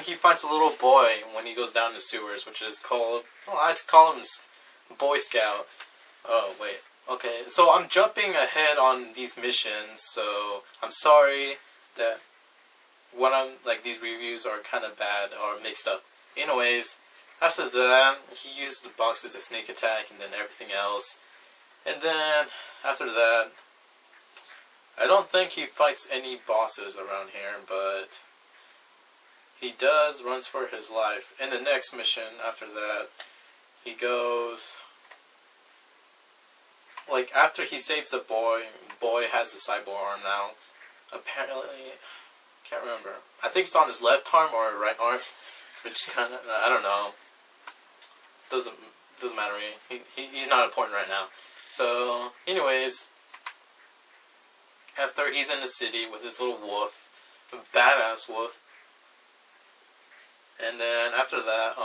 he fights a little boy when he goes down the sewers, which is called, well, I'd call him Boy Scout. Oh, wait. Okay, so I'm jumping ahead on these missions, so I'm sorry that these reviews are kind of bad or mixed up. Anyways, after that, he used the boxes to sneak attack and then everything else. And then, after that, I don't think he fights any bosses around here, but he runs for his life. In the next mission, after that, he goes, like, after he saves the boy has a cyborg arm now. Apparently, can't remember. I think it's on his left arm or right arm, which is kind of, I don't know. Doesn't matter to me. He's not important right now. So, anyways, after he's in the city with his little wolf, a badass wolf, and then after that,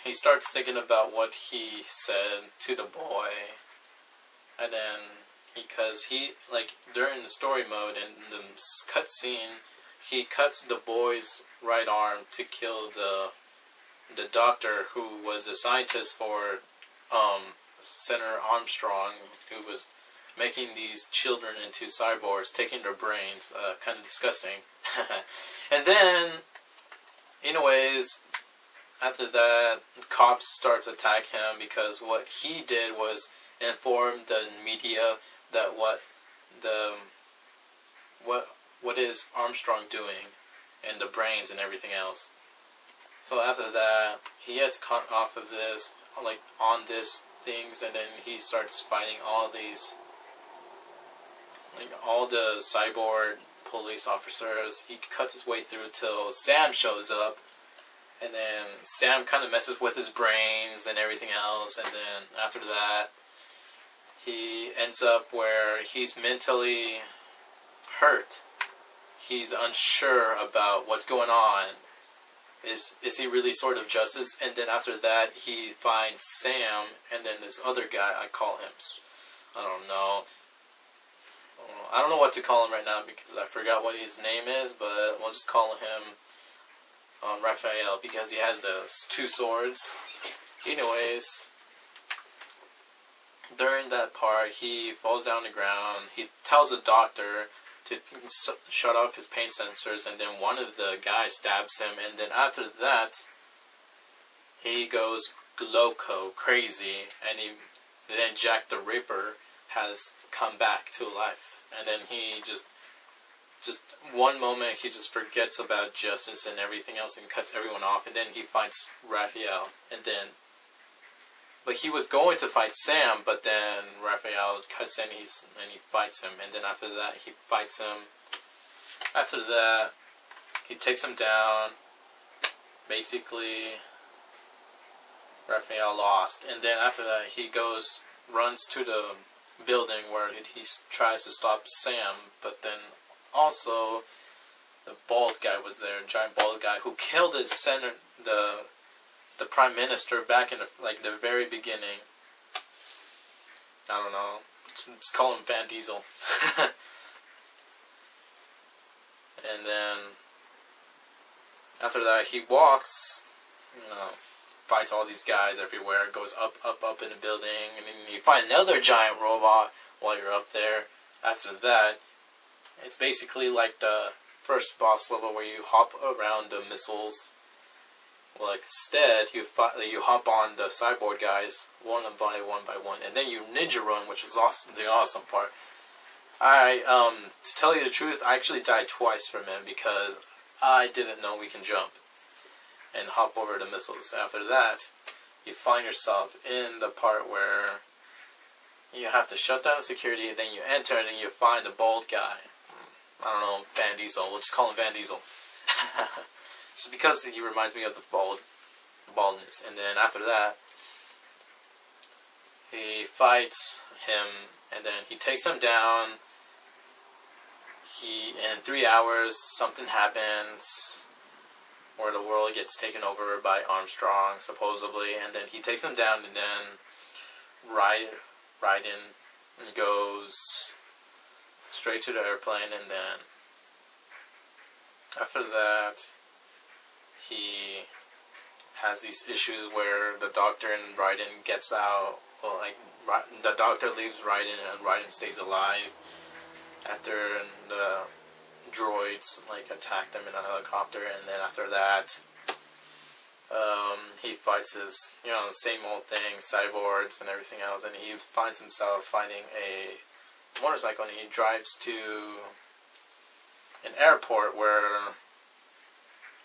he starts thinking about what he said to the boy, and then, because during the story mode, in the cutscene, he cuts the boy's right arm to kill the doctor who was a scientist for, Senator Armstrong, who was making these children into cyborgs, taking their brains, kind of disgusting. And then, anyways, after that, cops starts attack him because what he did was inform the media that what is Armstrong doing, and the brains and everything else. So after that, he gets cut off of this, on this things, and then he starts fighting all these, all the cyborg police officers. He cuts his way through till Sam shows up, and then Sam kind of messes with his brains and everything else, and then after that, he ends up where he's mentally hurt. He's unsure about what's going on. Is he really sort of justice? And then after that, he finds Sam, and then this other guy, I call him, I don't know what to call him right now because I forgot what his name is, but we'll just call him Raphael because he has those two swords. Anyways, during that part, he falls down the ground. He tells the doctor to shut off his pain sensors, and then one of the guys stabs him, and then after that, he goes loco, crazy, and then Jack the Ripper has come back to life, and then he just one moment he just forgets about justice and everything else and cuts everyone off, and then he fights Raphael, but he was going to fight Sam, but then Raphael cuts in, and he fights him, and then after that, he fights him. After that, he takes him down. Basically, Raphael lost, and then after that, he runs to the building where he tries to stop Sam, but then also the bald guy was there, giant bald guy, who killed the Prime Minister back in the very beginning. I don't know. Let's call him Van Diesel. And then after that, he walks, fights all these guys everywhere, goes up in the building, and then you find another giant robot while you're up there. After that, it's basically like the first boss level where you hop around the missiles. Well, instead, you hop on the cyborg guys one by one, and then you ninja run, which is awesome, the awesome part. To tell you the truth, I actually died twice from him because I didn't know we can jump and hop over the missiles. After that, you find yourself in the part where you have to shut down security, then you enter, and then you find the bald guy. I don't know, Van Diesel. We'll just call him Van Diesel. Just because he reminds me of the baldness. And then after that, he fights him, and then he takes him down. In 3 hours, something happens where the world gets taken over by Armstrong, supposedly, and then he takes him down, and then Raiden goes straight to the airplane, and then after that, he has these issues where the Doctor and Raiden gets out. Well, like the Doctor leaves Raiden, and Raiden stays alive after the droids like attack them in a helicopter. And then after that, he fights his, same old thing, cyborgs and everything else, and he finds himself fighting a motorcycle, and he drives to an airport where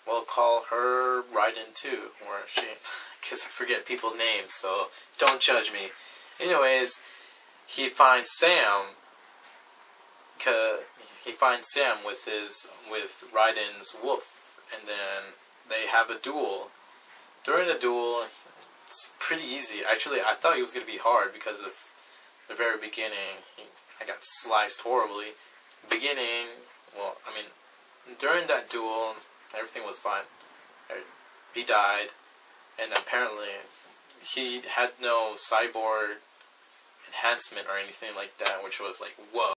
we'll call her Raiden 2, where she, because I forget people's names, so don't judge me. Anyways, he finds Sam, with Raiden's wolf, and then they have a duel. During the duel, it's pretty easy. Actually, I thought it was going to be hard because of the very beginning. I got sliced horribly. During that duel, everything was fine. He died, and apparently he had no cyborg enhancement or anything like that, which was like, whoa.